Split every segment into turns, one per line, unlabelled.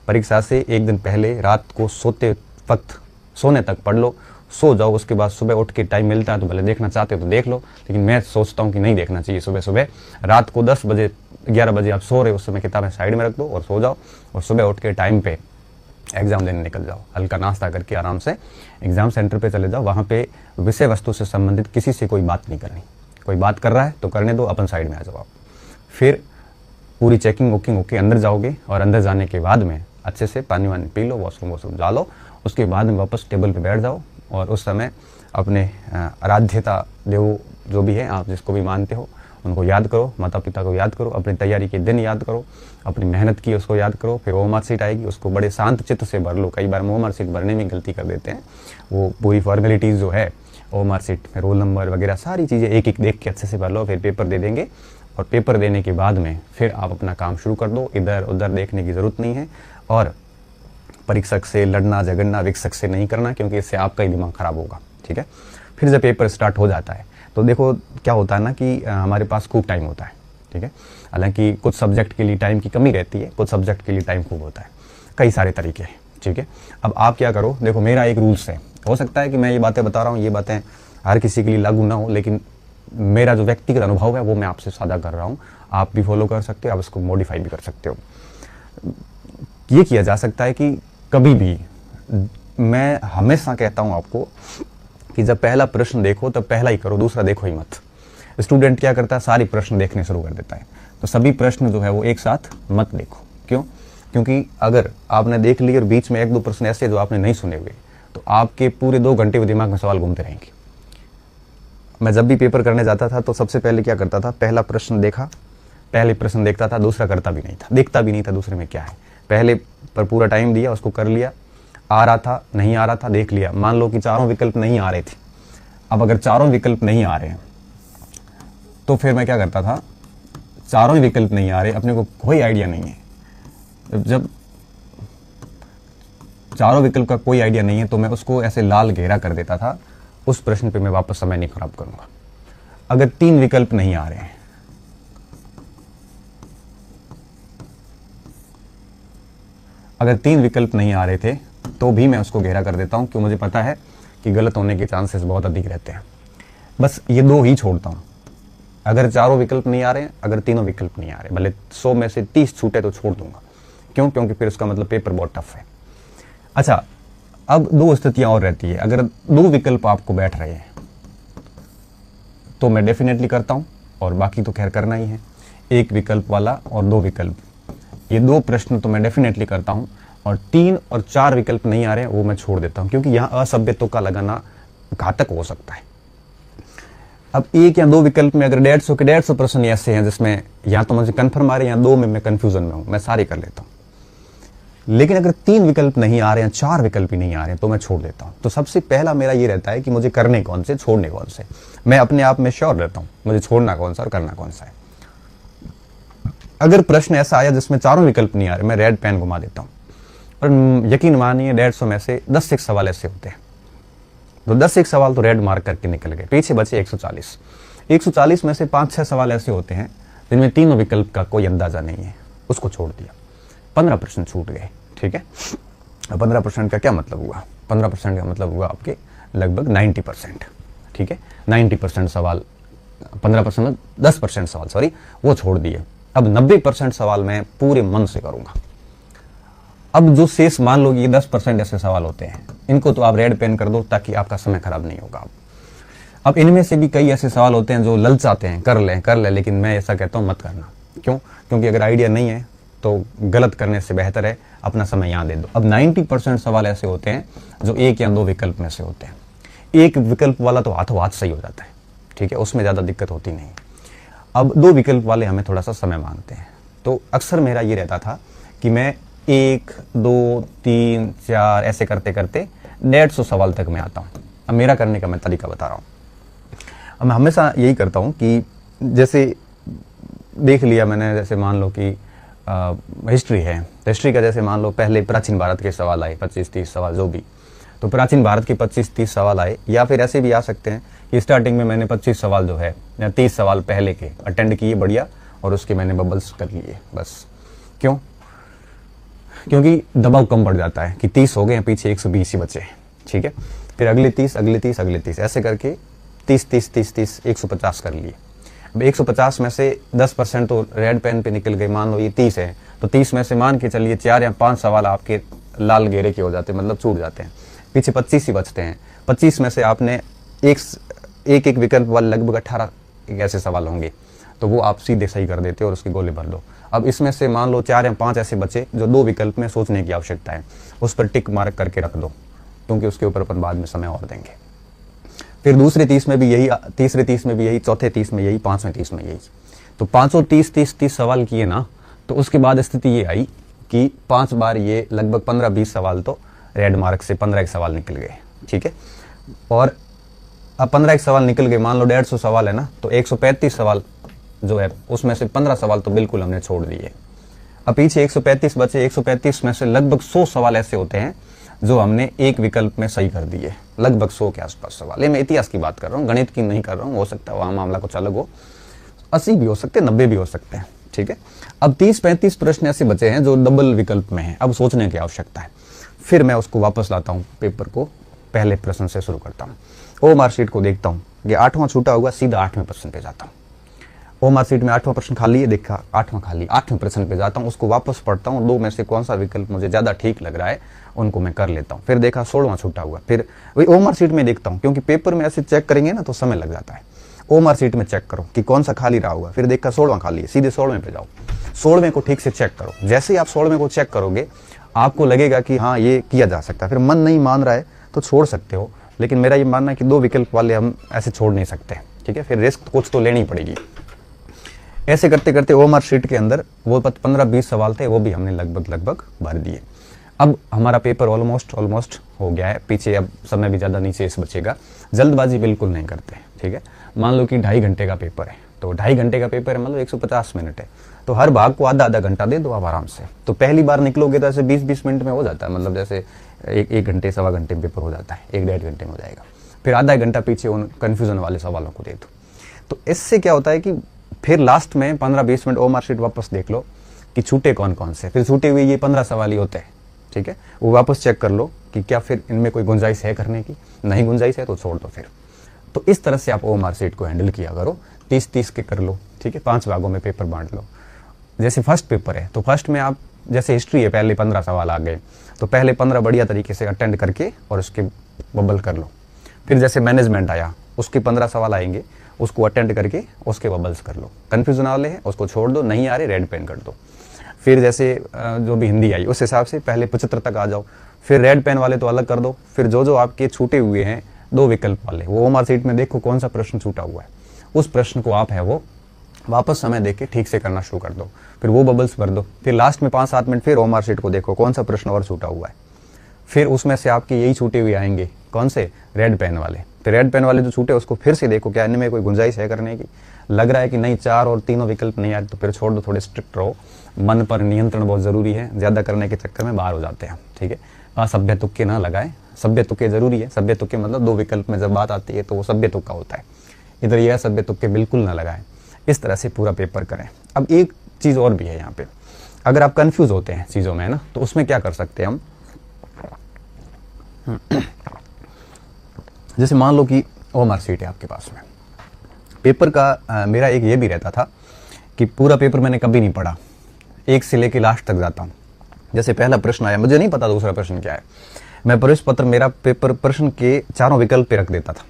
परीक्षा से एक दिन पहले रात को सोते वक्त सोने तक पढ़ लो, सो जाओ, उसके बाद सुबह उठ के टाइम मिलता है तो भले देखना चाहते हो तो देख लो, लेकिन मैं सोचता हूँ कि नहीं देखना चाहिए। सुबह सुबह रात को 10 बजे 11 बजे आप सो रहे हो, उस समय किताबें साइड में रख दो और सो जाओ, और सुबह उठ के टाइम पे एग्ज़ाम देने निकल जाओ। हल्का नाश्ता करके आराम से एग्ज़ाम सेंटर पे चले जाओ। वहाँ पे विषय वस्तु से संबंधित किसी से कोई बात नहीं करनी, कोई बात कर रहा है तो करने दो, अपन साइड में आ जाओ आप। फिर पूरी चेकिंग वोकिंग होके अंदर जाओगे, और अंदर जाने के बाद में अच्छे से पानी वानी पी लो, वॉशरूम जा लो, उसके बाद में वापस टेबल पे बैठ जाओ, और उस समय अपने आराध्यता देव जो भी है, आप जिसको भी मानते हो उनको याद करो, माता पिता को याद करो, अपनी तैयारी के दिन याद करो, अपनी मेहनत की उसको याद करो। फिर वो मार्कशीट आएगी, उसको बड़े शांत चित्त से भर लो। कई बार वो मार्कशीट भरने में गलती कर देते हैं, वो पूरी फॉर्मेलिटीज़ जो है वो मार्कशीट में रोल नंबर वगैरह सारी चीज़ें एक एक देख के अच्छे से भर लो। फिर पेपर दे देंगे, और पेपर देने के बाद में फिर आप अपना काम शुरू कर दो। इधर उधर देखने की ज़रूरत नहीं है, और परीक्षक से लड़ना झगड़ना विक्षक से नहीं करना, क्योंकि इससे आपका ही दिमाग खराब होगा। ठीक है, फिर जब पेपर स्टार्ट हो जाता है तो देखो क्या होता है ना कि हमारे पास खूब टाइम होता है। ठीक है, हालांकि कुछ सब्जेक्ट के लिए टाइम की कमी रहती है, कुछ सब्जेक्ट के लिए टाइम खूब होता है, कई सारे तरीके हैं। ठीक है, अब आप क्या करो, देखो मेरा एक रूल्स है, हो सकता है कि मैं ये बातें बता रहा हूँ, ये बातें हर किसी के लिए लागू ना हो, लेकिन मेरा जो व्यक्तिगत अनुभव है वो मैं आपसे साझा कर रहा हूँ। आप भी फॉलो कर सकते हो, आप इसको मॉडिफाई भी कर सकते हो। ये किया जा सकता है कि कभी भी, मैं हमेशा कहता हूँ आपको कि जब पहला प्रश्न देखो तब पहला ही करो, दूसरा देखो ही मत। स्टूडेंट क्या करता है, सारी प्रश्न देखने शुरू कर देता है, तो सभी प्रश्न जो है वो एक साथ मत देखो। क्यों? क्योंकि अगर आपने देख ली और बीच में 1-2 प्रश्न ऐसे जो आपने नहीं सुने हुए, तो आपके पूरे 2 घंटे में दिमाग में सवाल घूमते रहेंगे। मैं जब भी पेपर करने जाता था तो सबसे पहले क्या करता था, पहला प्रश्न देखा, पहले प्रश्न देखता था, दूसरा करता भी नहीं था, देखता भी नहीं था दूसरे में क्या है। पहले पर पूरा टाइम दिया, उसको कर लिया, आ रहा था नहीं आ रहा था देख लिया। मान लो कि चारों विकल्प नहीं आ रहे थे, अब अगर चारों विकल्प नहीं आ रहे हैं तो फिर मैं क्या करता था, चारों ही विकल्प नहीं आ रहे, अपने को कोई आइडिया नहीं है, जब चारों विकल्प का कोई आइडिया नहीं है तो मैं उसको ऐसे लाल घेरा कर देता था, उस प्रश्न पे मैं वापस समय नहीं खराब करूंगा। अगर 3 विकल्प नहीं आ रहे हैं, अगर 3 विकल्प नहीं आ रहे थे तो भी मैं उसको घेरा कर देता हूं, क्यों? मुझे पता है कि गलत होने के चांसेस बहुत अधिक रहते हैं। बस ये 2 ही छोड़ता हूं। अगर चारों विकल्प नहीं आ रहे हैं, अगर तीनों विकल्प नहीं आ रहे, भले 100 में से 30 छूटे तो छोड़ दूंगा। क्यों? क्योंकि फिर उसका मतलब पेपर बहुत टफ है। अच्छा, अब 2 स्थितियां और रहती है। अगर 2 विकल्प आपको बैठ रहे हैं तो मैं डेफिनेटली करता हूं, और बाकी तो खैर करना ही है। 1 विकल्प वाला और 2 विकल्प, ये 2 प्रश्न तो मैं डेफिनेटली करता हूं, और 3 और 4 विकल्प नहीं आ रहे हैं वो मैं छोड़ देता हूं, क्योंकि यहाँ असभ्य तुक्का लगाना घातक हो सकता है। अब 1 या 2 विकल्प में अगर 150 के 150 प्रश्न ऐसे हैं जिसमें या तो मुझे कन्फर्म आ रहे हैं या 2 में मैं कंफ्यूजन में हूं, मैं सारे कर लेता हूं। लेकिन अगर 3 विकल्प नहीं आ रहे हैं, 4 विकल्प ही नहीं आ रहे हैं, तो मैं छोड़ देता हूं। तो सबसे पहला मेरा ये रहता है कि मुझे करने कौन से, छोड़ने कौन से। मैं अपने आप में श्योर रहता हूं मुझे छोड़ना कौन सा और करना कौन सा है। अगर प्रश्न ऐसा आया जिसमें चारों विकल्प नहीं आ रहे, मैं रेड पेन घुमा देता हूं, और यकीन मानिए 150 में से 10 एक सवाल ऐसे होते हैं, तो 10 एक सवाल तो रेड मार्क करके निकल गए, पीछे बचे 140। 140 में से 5-6 सवाल ऐसे होते हैं जिनमें तीनों विकल्प का कोई अंदाजा नहीं है, उसको छोड़ दिया, 15 प्रश्न छूट गए। ठीक है, 15% का क्या मतलब हुआ? 15% का मतलब हुआ आपके लगभग 90%। ठीक है, 90% सवाल, 15% 10% सवाल सॉरी वो छोड़ दिए। अब 90% सवाल मैं पूरे मन से करूंगा। अब जो शेष मान लो कि ये 10% ऐसे सवाल होते हैं, इनको तो आप रेड पेन कर दो ताकि आपका समय खराब नहीं होगा। अब इनमें से भी कई ऐसे सवाल होते हैं जो ललचाते हैं, कर ले, लेकिन मैं ऐसा कहता हूं मत करना। क्यों? क्योंकि अगर आइडिया नहीं है तो गलत करने से बेहतर है अपना समय यहाँ दे दो। अब 90% सवाल ऐसे होते हैं जो 1 या 2 विकल्प में से होते हैं। 1 विकल्प वाला तो हाथों हाथ सही हो जाता है, ठीक है, उसमें ज़्यादा दिक्कत होती नहीं। अब 2 विकल्प वाले हमें थोड़ा सा समय मांगते हैं, तो अक्सर मेरा ये रहता था कि मैं 1, 2, 3, 4 ऐसे करते करते 150 सवाल तक मैं आता हूँ। अब मेरा करने का मैं तरीका बता रहा हूँ। अब मैं हमेशा यही करता हूँ कि जैसे देख लिया मैंने, जैसे मान लो कि हिस्ट्री है, हिस्ट्री का जैसे मान लो पहले प्राचीन भारत के सवाल आए 25-30 सवाल जो भी, तो प्राचीन भारत के 25-30 सवाल आए, या फिर ऐसे भी आ सकते हैं कि स्टार्टिंग में मैंने 25 सवाल जो है या 30 सवाल पहले के अटेंड किए बढ़िया, और उसके मैंने बबल्स कर लिए बस। क्यों? क्योंकि दबाव कम पड़ जाता है कि 30 हो गए हैं, पीछे 120 ही बचे हैं, ठीक है। फिर अगले 30, अगले 30, अगले 30, ऐसे करके 30, 30, 30, 30, 150 कर लिए। अब 150 में से 10% तो रेड पेन पे निकल गए, मान लो ये 30 है, तो 30 में से मान के चलिए 4 या 5 सवाल आपके लाल घेरे के हो जाते हैं, मतलब छूट जाते हैं, पीछे 25 ही बचते हैं। 25 में से आपने एक विकल्प वाले लगभग 18 ऐसे सवाल होंगे, तो वो आप सीधे सही कर देते हो और उसके गोले भर दो। अब इसमें से मान लो 4 या 5 ऐसे बचे जो 2 विकल्प में सोचने की आवश्यकता है, उस पर टिक मार्क करके रख दो, क्योंकि उसके ऊपर अपन बाद में समय और देंगे। फिर दूसरे 30 में भी यही, तीसरे 30 में भी यही, चौथे 30 में यही, पांचवें 30 में यही। तो 530 30 सवाल किए ना, तो उसके बाद स्थिति ये आई कि 5 बार ये लगभग 15-20 सवाल तो रेड मार्क से 15 सवाल निकल गए, ठीक है। और अब 15 सवाल निकल गए, मान लो 150 सवाल है ना, तो 135 सवाल जो है उसमें से 15 सवाल तो बिल्कुल हमने छोड़ दिए। अब पीछे 135 बचे, 135 में से लगभग 100 सवाल ऐसे होते हैं जो हमने एक विकल्प में सही कर दिए, लगभग 100 के आसपास सवाल। ये मैं इतिहास की बात कर रहा हूँ, गणित की नहीं कर रहा हूँ, हो सकता है वहाँ मामला कुछ अलग हो, 80 भी हो सकते हैं, 90 भी हो सकते हैं, ठीक है। अब 30-35 प्रश्न ऐसे बचे हैं जो डबल विकल्प में हैं, अब सोचने की आवश्यकता है। फिर मैं उसको वापस लाता हूँ, पेपर को पहले प्रश्न से शुरू करता हूँ, ओ मार्कशीट को देखता हूँ, ये 8वां छूटा हुआ, सीधा 8वें प्रश्न पे जाता हूँ। ओ मार्कशीट में 8वां प्रश्न खाली है, देखा 8वां खाली, 8वें प्रश्न पे जाता हूँ, उसको वापस पढ़ता हूँ, 2 में से कौन सा विकल्प मुझे ज़्यादा ठीक लग रहा है उनको मैं कर लेता हूँ। फिर देखा 16वां छूटा हुआ, फिर वही ओ मार्कशीट में देखता हूँ, क्योंकि पेपर में ऐसे चेक करेंगे ना तो समय लग जाता है। ओ मार्कशीट में चेक करो कि कौन सा खाली रहा होगा, फिर देखा 16वां खाली है, सीधे 16वें पे जाओ, 16वें को ठीक से चेक करो। जैसे ही आप 16वें को चेक करोगे आपको लगेगा कि हाँ ये किया जा सकता है, फिर मन नहीं मान रहा है तो छोड़ सकते हो, लेकिन मेरा ये मानना है कि 2 विकल्प वाले हम ऐसे छोड़ नहीं सकते, ठीक है। फिर रिस्क कुछ तो लेनी पड़ेगी। ऐसे करते करते ओ मार्कशीट के अंदर वो 15-20 सवाल थे, वो भी हमने लगभग भर दिए। अब हमारा पेपर ऑलमोस्ट हो गया है, पीछे अब समय भी ज़्यादा नीचे इस बचेगा। जल्दबाजी बिल्कुल नहीं करते, ठीक है। मान लो कि 2.5 घंटे का पेपर है, तो 2.5 घंटे का पेपर है, मतलब 150 मिनट है, तो हर भाग को आधा घंटा दे दो आप आराम से। तो पहली बार निकलोगे तो ऐसे 20-20 मिनट में हो जाता है, मतलब जैसे एक घंटे सवा घंटे में पेपर हो जाता है, 1-1.5 घंटे में हो जाएगा। फिर आधा घंटा पीछे उन कन्फ्यूजन वाले सवालों को दे दो। तो इससे क्या होता है कि फिर लास्ट में 15-20 मिनट ओ मार्कशीट वापस देख लो कि छूटे कौन कौन से, फिर छूटे हुए ये 15 सवाल ही होते हैं, ठीक है। वो वापस चेक कर लो कि क्या फिर इनमें कोई गुंजाइश है करने की, नहीं गुंजाइश है तो छोड़ दो फिर। तो इस तरह से आप ओ मार्कशीट को हैंडल किया करो, 30-30 के कर लो, ठीक है। 5 भागों में पेपर बांट लो। जैसे फर्स्ट पेपर है तो फर्स्ट में आप, जैसे हिस्ट्री है, पहले 15 सवाल आ गए, तो पहले 15 बढ़िया तरीके से अटेंड करके और उसके बबल कर लो। फिर जैसे मैनेजमेंट आया, उसके 15 सवाल आएंगे, उसको अटेंड करके उसके बबल्स कर लो। कन्फ्यूजन वाले हैं उसको छोड़ दो, नहीं आ रहे रेड पेन कर दो। फिर जैसे जो भी हिंदी आई उस हिसाब से पहले 75 तक आ जाओ, फिर रेड पेन वाले तो अलग कर दो। फिर जो आपके छूटे हुए हैं 2 विकल्प वाले, वो ओ मार्कशीट में देखो कौन सा प्रश्न छूटा हुआ है, उस प्रश्न को आप है वो वापस समय देके ठीक से करना शुरू कर दो, फिर वो बबल्स भर दो। फिर लास्ट में 5-7 मिनट फिर ओ मार्कशीट को देखो कौन सा प्रश्न और छूटा हुआ है, फिर उसमें से आपके यही छूटे हुए आएंगे, कौन से, रेड पेन वाले। फिर रेड पेन वाले जो छूटे उसको फिर से देखो क्या इनमें कोई गुंजाइश है करने की, लग रहा है कि नहीं 4 और 3 विकल्प नहीं आए तो फिर छोड़ दो। थोड़े स्ट्रिक्ट रहो, मन पर नियंत्रण बहुत ज़रूरी है, ज़्यादा करने के चक्कर में बाहर हो जाते हैं, ठीक है। असभ्य तुक्के ना लगाएं, सभ्य तुक्के जरूरी है। सभ्य तुक्के मतलब 2 विकल्प में जब बात आती है तो वो सभ्य तुक्का होता है, इधर यह असभ्य तुक्के बिल्कुल ना लगाएं। इस तरह से पूरा पेपर करें। अब एक चीज़ और भी है यहाँ पे, अगर आप कंफ्यूज होते हैं चीज़ों में, है ना, तो उसमें क्या कर सकते हैं हम, जैसे मान लो कि ओ मार्कशीट है आपके पास में, पेपर का मेरा एक ये भी रहता था कि पूरा पेपर मैंने कभी नहीं पढ़ा, एक से लेके लास्ट तक जाता हूँ। जैसे पहला प्रश्न आया, मुझे नहीं पता दूसरा प्रश्न क्या है, मैं प्रवेश पत्र मेरा पेपर प्रश्न के 4 विकल्प पे रख देता था,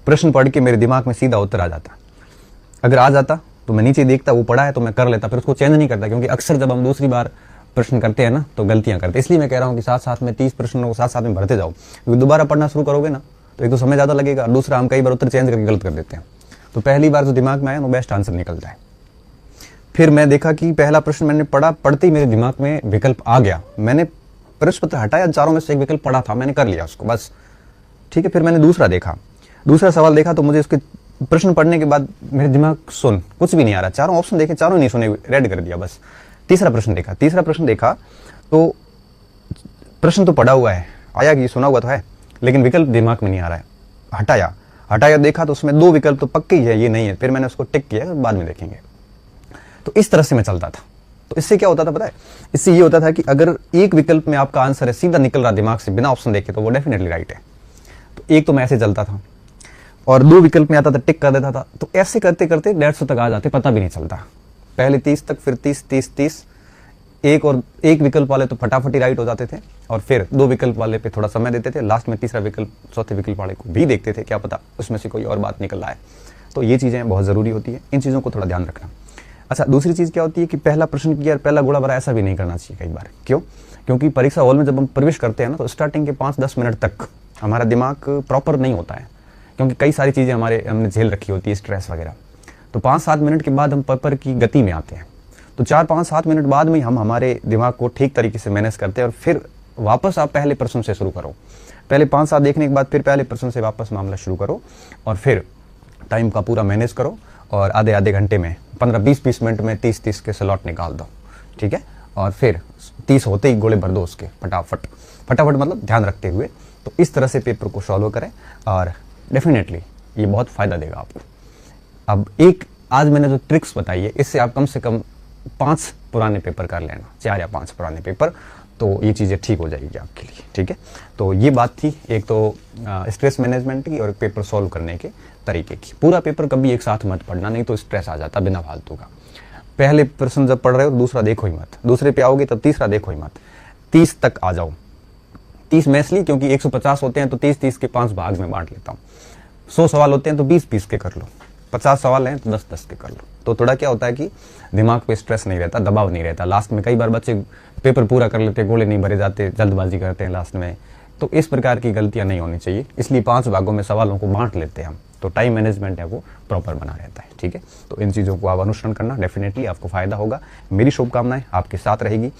प्रश्न पढ़ के मेरे दिमाग में सीधा उत्तर आ जाता। अगर आ जाता तो मैं नीचे देखता वो पढ़ा है तो मैं कर लेता, फिर उसको चेंज नहीं करता, क्योंकि अक्सर जब हम दूसरी बार प्रश्न करते हैं ना तो गलतियां करते हैं। इसलिए मैं कह रहा हूँ कि साथ साथ में 30 प्रश्नों को साथ साथ में भरते जाओ, क्योंकि दोबारा पढ़ना शुरू करोगे ना तो एक तो समय ज़्यादा लगेगा, दूसरा हम कई बार उत्तर चेंज करके गलत कर देते हैं। तो पहली बार जो दिमाग में आया वो बेस्ट आंसर निकलता है। फिर मैं देखा कि पहला प्रश्न मैंने पढ़ा, पढ़ते ही मेरे दिमाग में विकल्प आ गया, मैंने प्रश्न पत्र हटाया, 4 में से एक विकल्प पढ़ा था, मैंने कर लिया उसको बस, ठीक है। फिर मैंने दूसरा देखा, दूसरा सवाल देखा तो मुझे उसके प्रश्न पढ़ने के बाद मेरे दिमाग सुन कुछ भी नहीं आ रहा, 4 ऑप्शन देखे, 4 नहीं सुने, रेड कर दिया बस। तीसरा प्रश्न देखा तो प्रश्न तो पढ़ा हुआ है, आया कि सुना हुआ तो है, लेकिन विकल्प दिमाग में नहीं आ रहा है। हटाया देखा तो उसमें 2 विकल्प तो पक्के ही है, ये नहीं है, फिर मैंने उसको टिक किया, बाद में देखेंगे। तो इस तरह से मैं चलता था, तो इससे क्या होता था पता है, इससे ये होता था कि अगर एक विकल्प में आपका आंसर है सीधा निकल रहा दिमाग से बिना ऑप्शन देखे तो वो डेफिनेटली राइट है। तो एक तो मैं ऐसे चलता था, और 2 विकल्प में आता था टिक कर देता था। तो ऐसे करते करते 150 तक आ जाते, पता भी नहीं चलता। पहले 30 तक, फिर 30 30 30, एक विकल्प वाले तो फटाफट ही राइट हो जाते थे, और फिर 2 विकल्प वाले पे थोड़ा समय देते थे, लास्ट में तीसरा विकल्प, चौथे विकल्प वाले को भी देखते थे, क्या पता उसमें से कोई और बात निकल रहा है। तो ये चीज़ें बहुत ज़रूरी होती है, इन चीज़ों को थोड़ा ध्यान रखना। अच्छा, दूसरी चीज़ क्या होती है कि पहला प्रश्न किया पहला गुणा भरा, ऐसा भी नहीं करना चाहिए कई बार। क्यों? क्योंकि परीक्षा हॉल में जब हम प्रवेश करते हैं ना, तो स्टार्टिंग के 5-10 मिनट तक हमारा दिमाग प्रॉपर नहीं होता है, क्योंकि कई सारी चीज़ें हमने झेल रखी होती है, स्ट्रेस वगैरह। तो 5-7 मिनट के बाद हम पेपर की गति में आते हैं। तो 4-5-7 मिनट बाद में हम हमारे दिमाग को ठीक तरीके से मैनेज करते हैं, और फिर वापस आप पहले प्रश्न से शुरू करो। पहले 5-7 देखने के बाद फिर पहले प्रश्न से वापस मामला शुरू करो, और फिर टाइम का पूरा मैनेज करो, और आधे घंटे में 15-20 मिनट में 30-30 के स्लॉट निकाल दो, ठीक है। और फिर 30 होते ही गोले भर दो उसके, फटाफट मतलब ध्यान रखते हुए। तो इस तरह से पेपर को सॉल्व करें, और डेफिनेटली ये बहुत फ़ायदा देगा आपको। अब आज मैंने जो ट्रिक्स बताई है, इससे आप कम से कम 5 पुराने पेपर कर लेना, 4 या 5 पुराने पेपर, तो ये चीज़ें ठीक हो जाएगी आपके लिए, ठीक है। तो ये बात थी, एक तो स्ट्रेस मैनेजमेंट की और पेपर सॉल्व करने के तरीके की। पूरा पेपर कभी एक साथ मत पढ़ना, नहीं तो स्ट्रेस आ जाता बिना फालतू का। पहले प्रश्न जब पढ़ रहे हो दूसरा देखो ही मत, दूसरे पे आओगे तब तीसरा देखो ही मत, 30 तक आ जाओ। 30 मैं इसलिए क्योंकि 150 होते हैं तो 30-30 के 5 भाग में बांट लेता हूँ। 100 सवाल होते हैं तो 20-20 के कर लो, 50 सवाल हैं तो 10-10 के कर लो। तो थोड़ा क्या होता है कि दिमाग पे स्ट्रेस नहीं रहता, दबाव नहीं रहता। लास्ट में कई बार बच्चे पेपर पूरा कर लेते, गोले नहीं भरे जाते, जल्दबाजी करते हैं लास्ट में। तो इस प्रकार की गलतियां नहीं होनी चाहिए, इसलिए 5 भागों में सवालों को बांट लेते हैं हम, तो टाइम मैनेजमेंट है वो प्रॉपर बना रहता है, ठीक है। तो इन चीज़ों को आप अनुसरण करना, डेफिनेटली आपको फायदा होगा। मेरी शुभकामनाएं आपके साथ रहेगी।